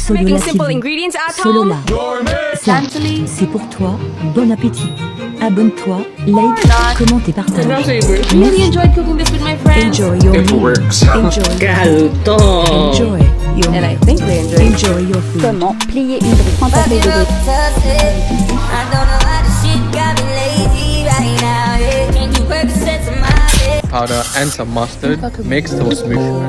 Making simple ingredients at home. Ça, c'est pour toi. Bon appétit. Abonne-toi, like, commente et partage. Really enjoyed cooking this with my friends. Enjoy your It meal. works. Enjoy your And I meal. think they enjoyed it. Enjoy your food. Comment plier une brique en papier de riz. Powder and some mustard makes those smooth.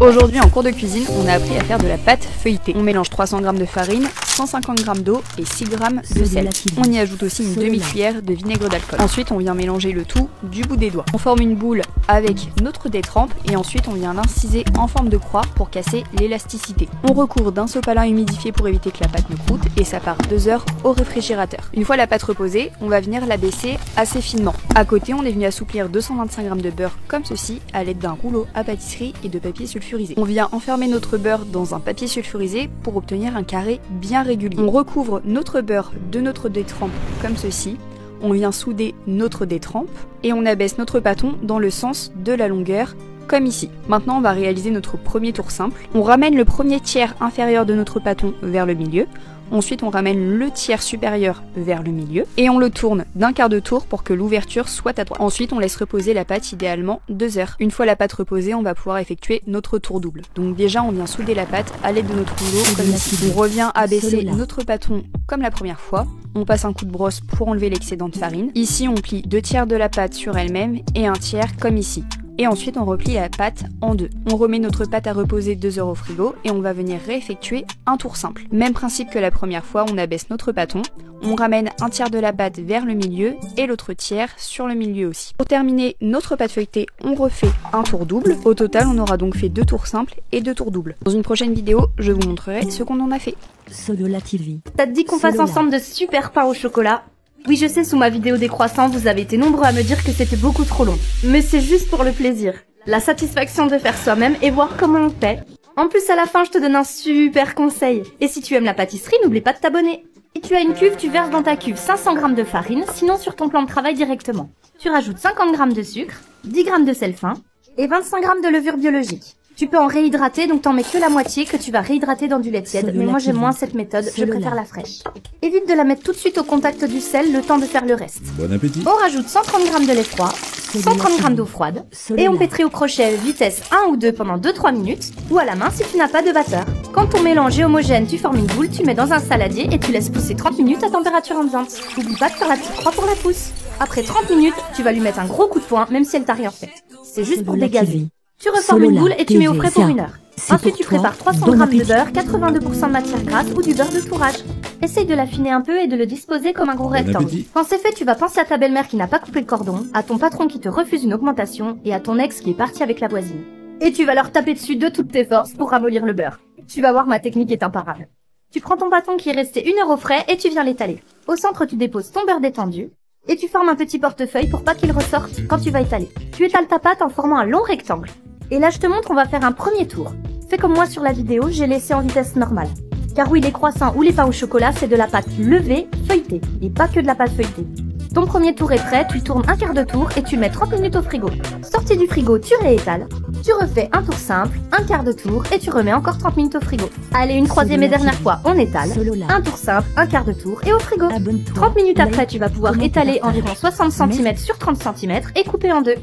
Aujourd'hui en cours de cuisine, on a appris à faire de la pâte feuilletée. On mélange 300 g de farine, 150 g d'eau et 6 g de sel. On y ajoute aussi une demi-cuillère de vinaigre d'alcool. Ensuite, on vient mélanger le tout du bout des doigts. On forme une boule avec notre détrempe et ensuite on vient l'inciser en forme de croix pour casser l'élasticité. On recouvre d'un sopalin humidifié pour éviter que la pâte ne croûte et ça part 2 heures au réfrigérateur. Une fois la pâte reposée, on va venir la baisser assez finement. À côté, on est venu assouplir 225 g de beurre comme ceci à l'aide d'un rouleau à pâtisserie et de papier sulfurisé. On vient enfermer notre beurre dans un papier sulfurisé pour obtenir un carré bien régulier. On recouvre notre beurre de notre détrempe comme ceci. On vient souder notre détrempe et on abaisse notre bâton dans le sens de la longueur comme ici. Maintenant, on va réaliser notre premier tour simple. On ramène le premier tiers inférieur de notre bâton vers le milieu. Ensuite, on ramène le tiers supérieur vers le milieu et on le tourne d'un quart de tour pour que l'ouverture soit à droite. Ensuite, on laisse reposer la pâte idéalement 2 heures. Une fois la pâte reposée, on va pouvoir effectuer notre tour double. Donc déjà, on vient souder la pâte à l'aide de notre rouleau comme ici. On revient abaisser notre bâton comme la première fois. On passe un coup de brosse pour enlever l'excédent de farine. Ici, on plie 2 tiers de la pâte sur elle-même et un tiers comme ici. Et ensuite on replie la pâte en deux. On remet notre pâte à reposer 2 heures au frigo et on va venir réeffectuer un tour simple. Même principe que la première fois, on abaisse notre bâton, on ramène un tiers de la pâte vers le milieu et l'autre tiers sur le milieu aussi. Pour terminer notre pâte feuilletée, on refait un tour double. Au total, on aura donc fait 2 tours simples et 2 tours doubles. Dans une prochaine vidéo, je vous montrerai ce qu'on en a fait. Sodola TV. Ça te dit qu'on fasse ensemble de super pains au chocolat? Oui, je sais, sous ma vidéo des croissants, vous avez été nombreux à me dire que c'était beaucoup trop long. Mais c'est juste pour le plaisir. La satisfaction de faire soi-même et voir comment on fait. En plus, à la fin, je te donne un super conseil. Et si tu aimes la pâtisserie, n'oublie pas de t'abonner. Si tu as une cuve, tu verses dans ta cuve 500 g de farine, sinon sur ton plan de travail directement. Tu rajoutes 50 g de sucre, 10 g de sel fin et 25 g de levure biologique. Tu peux en réhydrater, donc t'en mets que la moitié que tu vas réhydrater dans du lait tiède, mais moi j'aime moins cette méthode, je préfère la fraîche. Évite de la mettre tout de suite au contact du sel, le temps de faire le reste. Bon appétit. On rajoute 130 g de lait froid, 130 g d'eau froide, et on pétrit au crochet vitesse 1 ou 2 pendant 2-3 minutes, ou à la main si tu n'as pas de batteur. Quand ton mélange est homogène, tu formes une boule, tu mets dans un saladier et tu laisses pousser 30 minutes à température ambiante. N'oublie pas de faire la petite croix pour la pousse. Après 30 minutes, tu vas lui mettre un gros coup de poing, même si elle t'a rien fait. C'est juste pour dégazer. Tu reformes une boule et tu mets au frais pour 1 heure. Ensuite, tu prépares 300 g de beurre, 82% de matière grasse ou du beurre de fourrage. Essaye de l'affiner un peu et de le disposer comme un gros rectangle. Quand c'est fait, tu vas penser à ta belle-mère qui n'a pas coupé le cordon, à ton patron qui te refuse une augmentation et à ton ex qui est parti avec la voisine. Et tu vas leur taper dessus de toutes tes forces pour ramollir le beurre. Tu vas voir, ma technique est imparable. Tu prends ton bâton qui est resté 1 heure au frais et tu viens l'étaler. Au centre, tu déposes ton beurre détendu et tu formes un petit portefeuille pour pas qu'il ressorte quand tu vas étaler. Tu étales ta pâte en formant un long rectangle. Et là, je te montre, on va faire un premier tour. Fais comme moi sur la vidéo, j'ai laissé en vitesse normale. Car oui, les croissants ou les pains au chocolat, c'est de la pâte levée, feuilletée, et pas que de la pâte feuilletée. Ton premier tour est prêt, tu tournes un quart de tour et tu le mets 30 minutes au frigo. Sorti du frigo, tu réétales. Tu refais un tour simple, un quart de tour et tu remets encore 30 minutes au frigo. Allez, une troisième et dernière fois, on étale. Un tour simple, un quart de tour et au frigo. 30 minutes après, tu vas pouvoir étaler environ 60 cm sur 30 cm et couper en deux.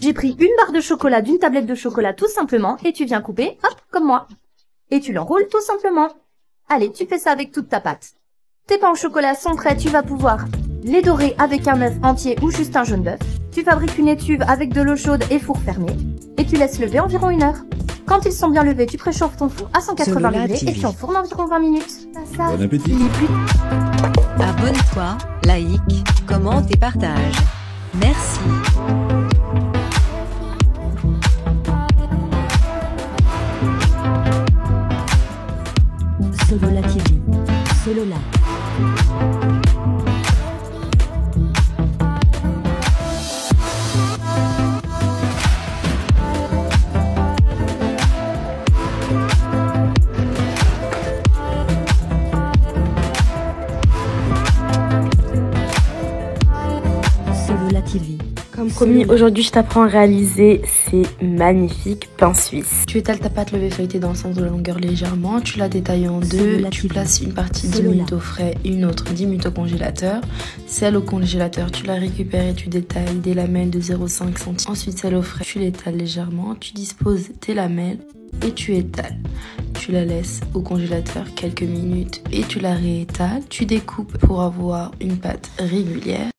J'ai pris une barre de chocolat d'une tablette de chocolat tout simplement et tu viens couper, hop, comme moi. Et tu l'enroules tout simplement. Allez, tu fais ça avec toute ta pâte. Tes pains au chocolat sont prêts, tu vas pouvoir les dorer avec un œuf entier ou juste un jaune d'œuf. Tu fabriques une étuve avec de l'eau chaude et four fermé. Et tu laisses lever environ 1 heure. Quand ils sont bien levés, tu préchauffes ton four à 180 degrés et tu enfournes environ 20 minutes. Bon appétit. Abonne-toi, like, commente et partage. Merci. Sodola TV. Solola. Sodola TV. Comme promis, aujourd'hui je t'apprends à réaliser ces magnifiques pains suisses. Tu étales ta pâte levée feuilletée dans le sens de la longueur légèrement, tu la détailles en deux, tu places une partie 10 minutes au frais et une autre 10 minutes au congélateur. Celle au congélateur, tu la récupères et tu détailles des lamelles de 0,5 cm. Ensuite celle au frais, tu l'étales légèrement, tu disposes tes lamelles et tu étales. Tu la laisses au congélateur quelques minutes et tu la réétales. Tu découpes pour avoir une pâte régulière.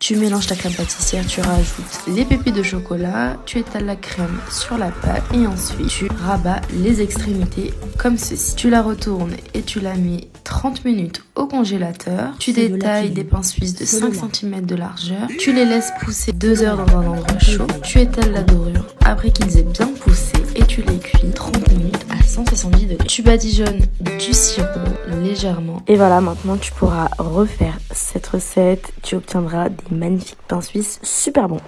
Tu mélanges ta crème pâtissière, tu rajoutes les pépites de chocolat, tu étales la crème sur la pâte et ensuite tu rabats les extrémités comme ceci. Tu la retournes et tu la mets 30 minutes au congélateur. Tu détailles des pains suisses de 5 cm de largeur. Tu les laisses pousser 2 heures dans un endroit chaud. Tu étales la dorure après qu'ils aient bien poussé et tu les cuis 30 minutes à 170 degrés. Tu badigeonnes du sirop légèrement. Et voilà, maintenant tu pourras refaire cette recette. Tu obtiendras des magnifiques pains suisses super bons.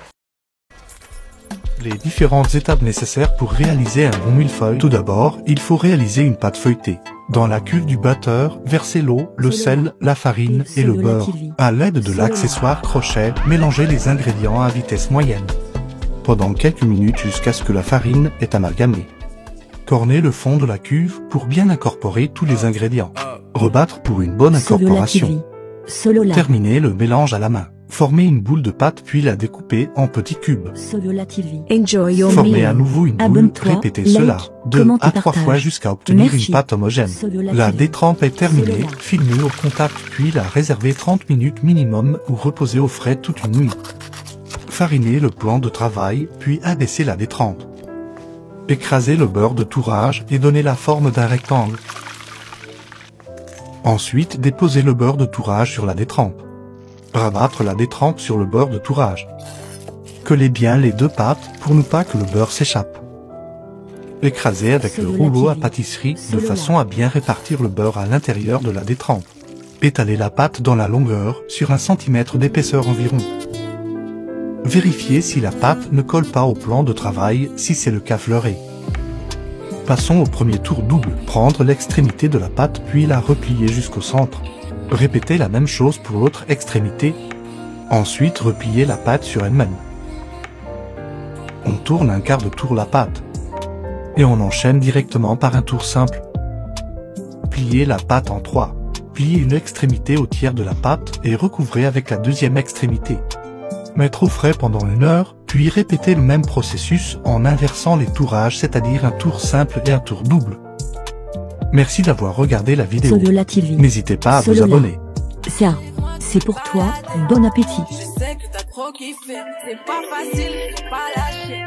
Les différentes étapes nécessaires pour réaliser un bon millefeuille. Tout d'abord, il faut réaliser une pâte feuilletée. Dans la cuve du batteur, versez l'eau, le sel, la farine et le beurre. À l'aide de l'accessoire crochet, mélangez les ingrédients à vitesse moyenne pendant quelques minutes jusqu'à ce que la farine est amalgamée. Cornez le fond de la cuve pour bien incorporer tous les ingrédients. Rebattre pour une bonne incorporation. Terminez le mélange à la main. Formez une boule de pâte puis la découpez en petits cubes. Enjoy your Formez meal. à nouveau une boule, Abonne-toi, répétez like, cela 2 commente et à 3 partage. fois jusqu'à obtenir Merci. une pâte homogène. La détrempe est terminée, filmez au contact puis la réservez 30 minutes minimum ou reposez au frais toute une nuit. Farinez le plan de travail puis abaissez la détrempe. Écrasez le beurre de tourrage et donnez la forme d'un rectangle. Ensuite, déposez le beurre de tourrage sur la détrempe. Rabattre la détrempe sur le beurre de tourrage. Collez bien les deux pâtes pour ne pas que le beurre s'échappe. Écrasez avec le rouleau à pâtisserie de façon à bien répartir le beurre à l'intérieur de la détrempe. Étalez la pâte dans la longueur sur 1 cm d'épaisseur environ. Vérifiez si la pâte ne colle pas au plan de travail, si c'est le cas fleurez. Passons au premier tour double. Prendre l'extrémité de la pâte puis la replier jusqu'au centre. Répétez la même chose pour l'autre extrémité. Ensuite repliez la pâte sur elle-même. On tourne un quart de tour la pâte. Et on enchaîne directement par un tour simple. Pliez la pâte en 3. Pliez une extrémité au tiers de la pâte et recouvrez avec la deuxième extrémité. Mettre au frais pendant 1 heure, puis répétez le même processus en inversant les tourrages, c'est-à-dire un tour simple et un tour double. Merci d'avoir regardé la vidéo. N'hésitez pas à vous abonner. Ça, c'est pour toi. Bon appétit. Je sais que t'as trop kiffé, c'est pas facile, faut pas lâcher.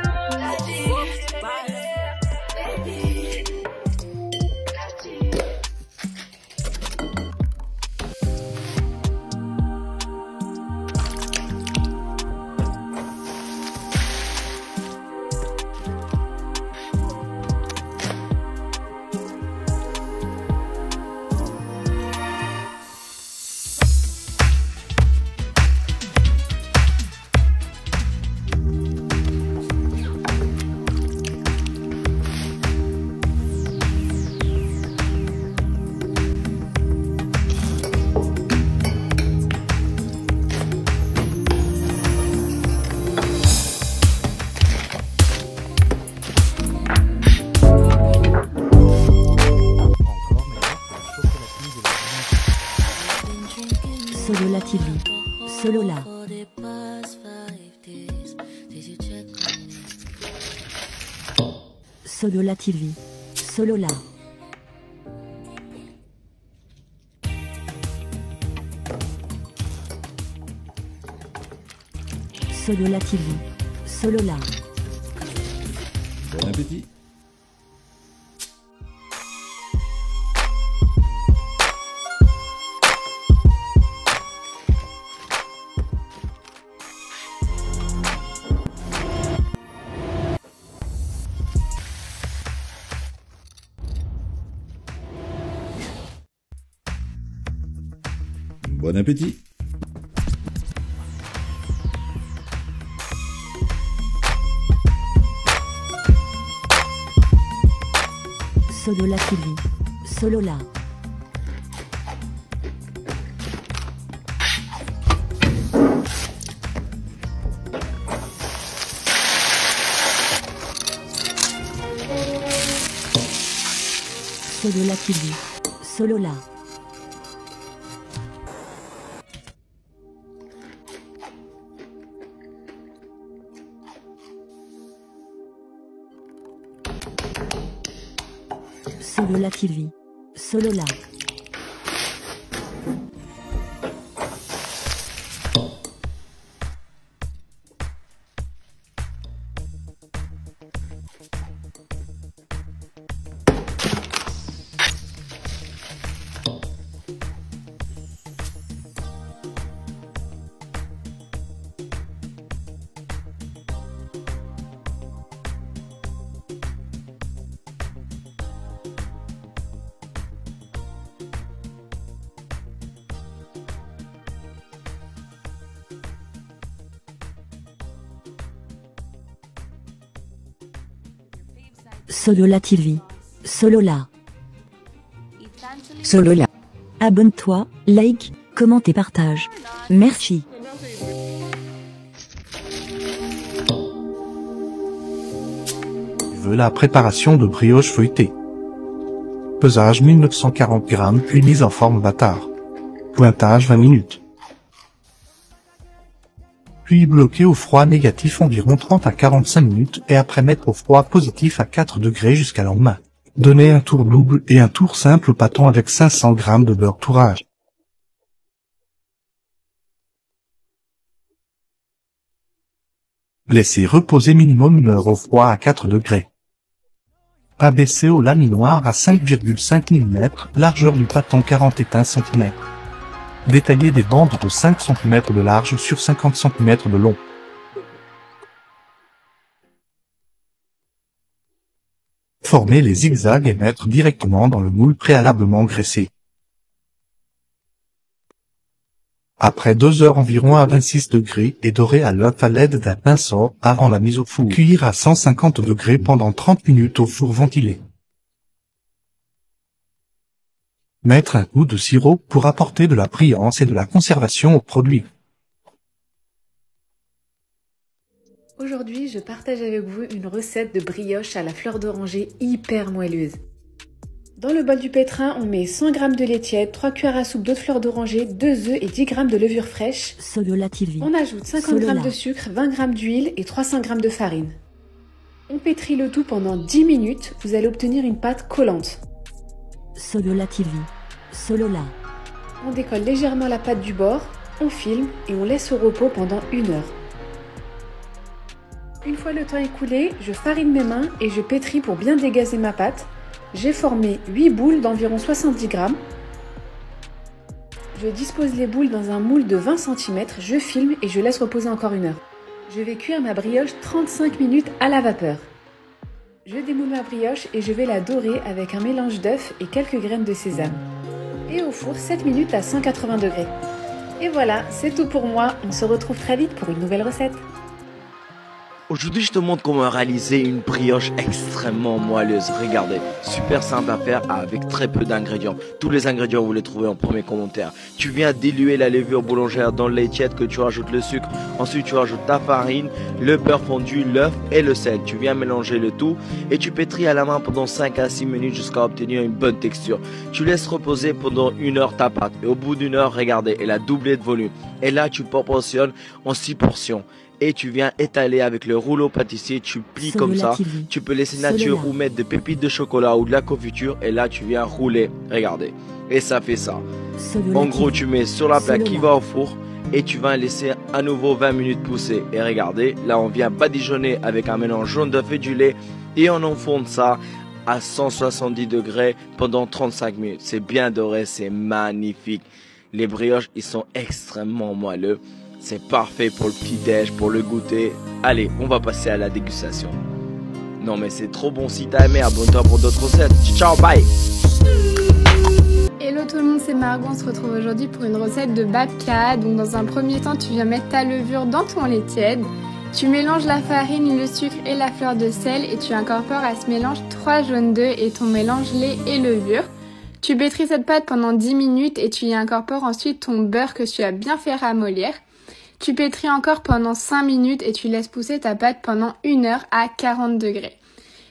Solola TV. Solola. Solola TV. Solola. Solola TV. Solola. Bon appétit. Bon appétit. Solola TV. Solola. Solola TV. Solola. Solola TV. Solola. Solola TV. Solola. Solola. Abonne-toi, like, commente et partage. Merci. Veut la préparation de brioche feuilletée. Pesage 1940 g puis mise en forme bâtard. Pointage 20 minutes. Puis bloquer au froid négatif environ 30 à 45 minutes et après mettre au froid positif à 4 degrés jusqu'à lendemain. Donnez un tour double et un tour simple au pâton avec 500 g de beurre tourage. Laissez reposer minimum 1 heure au froid à 4 degrés. Abaissez au laminoir à 5,5 mm, largeur du pâton 41 cm. Détaillez des bandes de 5 cm de large sur 50 cm de long. Formez les zigzags et mettre directement dans le moule préalablement graissé. Après 2 heures environ à 26 degrés et dorer à l'œuf à l'aide d'un pinceau avant la mise au four. Cuire à 150 degrés pendant 30 minutes au four ventilé. Mettre un coup de sirop pour apporter de la brillance et de la conservation au produit. Aujourd'hui, je partage avec vous une recette de brioche à la fleur d'oranger hyper moelleuse. Dans le bol du pétrin, on met 100 g de lait tiède, 3 cuillères à soupe d'eau de fleur d'oranger, 2 œufs et 10 g de levure fraîche. Solola TV. On ajoute 50 g de sucre, 20 g d'huile et 300 g de farine. On pétrit le tout pendant 10 minutes, vous allez obtenir une pâte collante. Solola TV. Solola. On décolle légèrement la pâte du bord, on filme et on laisse au repos pendant 1 heure. Une fois le temps écoulé, je farine mes mains et je pétris pour bien dégazer ma pâte. J'ai formé 8 boules d'environ 70 g. Je dispose les boules dans un moule de 20 cm, je filme et je laisse reposer encore 1 heure. Je vais cuire ma brioche 35 minutes à la vapeur. Je démoule ma brioche et je vais la dorer avec un mélange d'œufs et quelques graines de sésame. Et au four 7 minutes à 180 degrés. Et voilà, c'est tout pour moi. On se retrouve très vite pour une nouvelle recette. Aujourd'hui, je te montre comment réaliser une brioche extrêmement moelleuse. Regardez, super simple à faire avec très peu d'ingrédients. Tous les ingrédients, vous les trouvez en premier commentaire. Tu viens diluer la levure boulangère dans le lait tiède, que tu rajoutes le sucre. Ensuite, tu rajoutes ta farine, le beurre fondu, l'œuf et le sel. Tu viens mélanger le tout et tu pétris à la main pendant 5 à 6 minutes jusqu'à obtenir une bonne texture. Tu laisses reposer pendant 1 heure ta pâte. Et au bout d'1 heure, regardez, elle a doublé de volume. Et là, tu proportionnes en 6 portions. Et tu viens étaler avec le rouleau pâtissier, tu plies comme ça, tu peux laisser nature ou mettre des pépites de chocolat ou de la confiture et là tu viens rouler, regardez, et ça fait ça. En gros tu mets sur la plaque qui va au four et tu vas laisser à nouveau 20 minutes pousser et regardez, là on vient badigeonner avec un mélange jaune d'œuf et du lait et on enfourne ça à 170 degrés pendant 35 minutes, c'est bien doré, c'est magnifique. Les brioches ils sont extrêmement moelleux. C'est parfait pour le petit-déj, pour le goûter. Allez, on va passer à la dégustation. Non mais c'est trop bon, si t'as aimé, abonne-toi pour d'autres recettes. Ciao, bye. Hello tout le monde, c'est Margot, on se retrouve aujourd'hui pour une recette de babka. Donc dans un premier temps, tu viens mettre ta levure dans ton lait tiède. Tu mélanges la farine, le sucre et la fleur de sel et tu incorpores à ce mélange 3 jaunes d'œufs et ton mélange lait et levure. Tu pétris cette pâte pendant 10 minutes et tu y incorpores ensuite ton beurre que tu as bien fait ramollir. Tu pétris encore pendant 5 minutes et tu laisses pousser ta pâte pendant 1 heure à 40 degrés.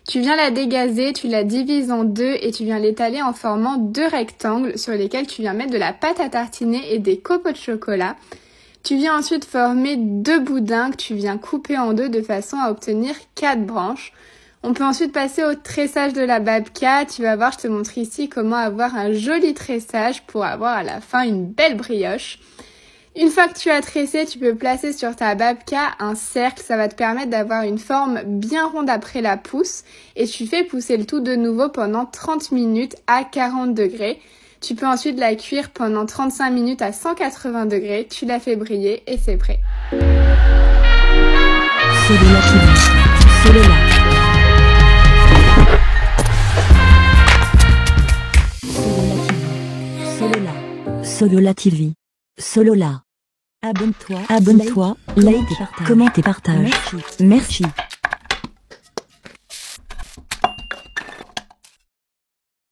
Tu viens la dégazer, tu la divises en deux et tu viens l'étaler en formant deux rectangles sur lesquels tu viens mettre de la pâte à tartiner et des copeaux de chocolat. Tu viens ensuite former deux boudins que tu viens couper en deux de façon à obtenir 4 branches. On peut ensuite passer au tressage de la babka. Tu vas voir, je te montre ici comment avoir un joli tressage pour avoir à la fin une belle brioche. Une fois que tu as tressé, tu peux placer sur ta babka un cercle. Ça va te permettre d'avoir une forme bien ronde après la pousse. Et tu fais pousser le tout de nouveau pendant 30 minutes à 40 degrés. Tu peux ensuite la cuire pendant 35 minutes à 180 degrés. Tu la fais briller et c'est prêt. Solola TV. Solola. Solola TV. Solola. Abonne-toi, like, commente et partage. Merci.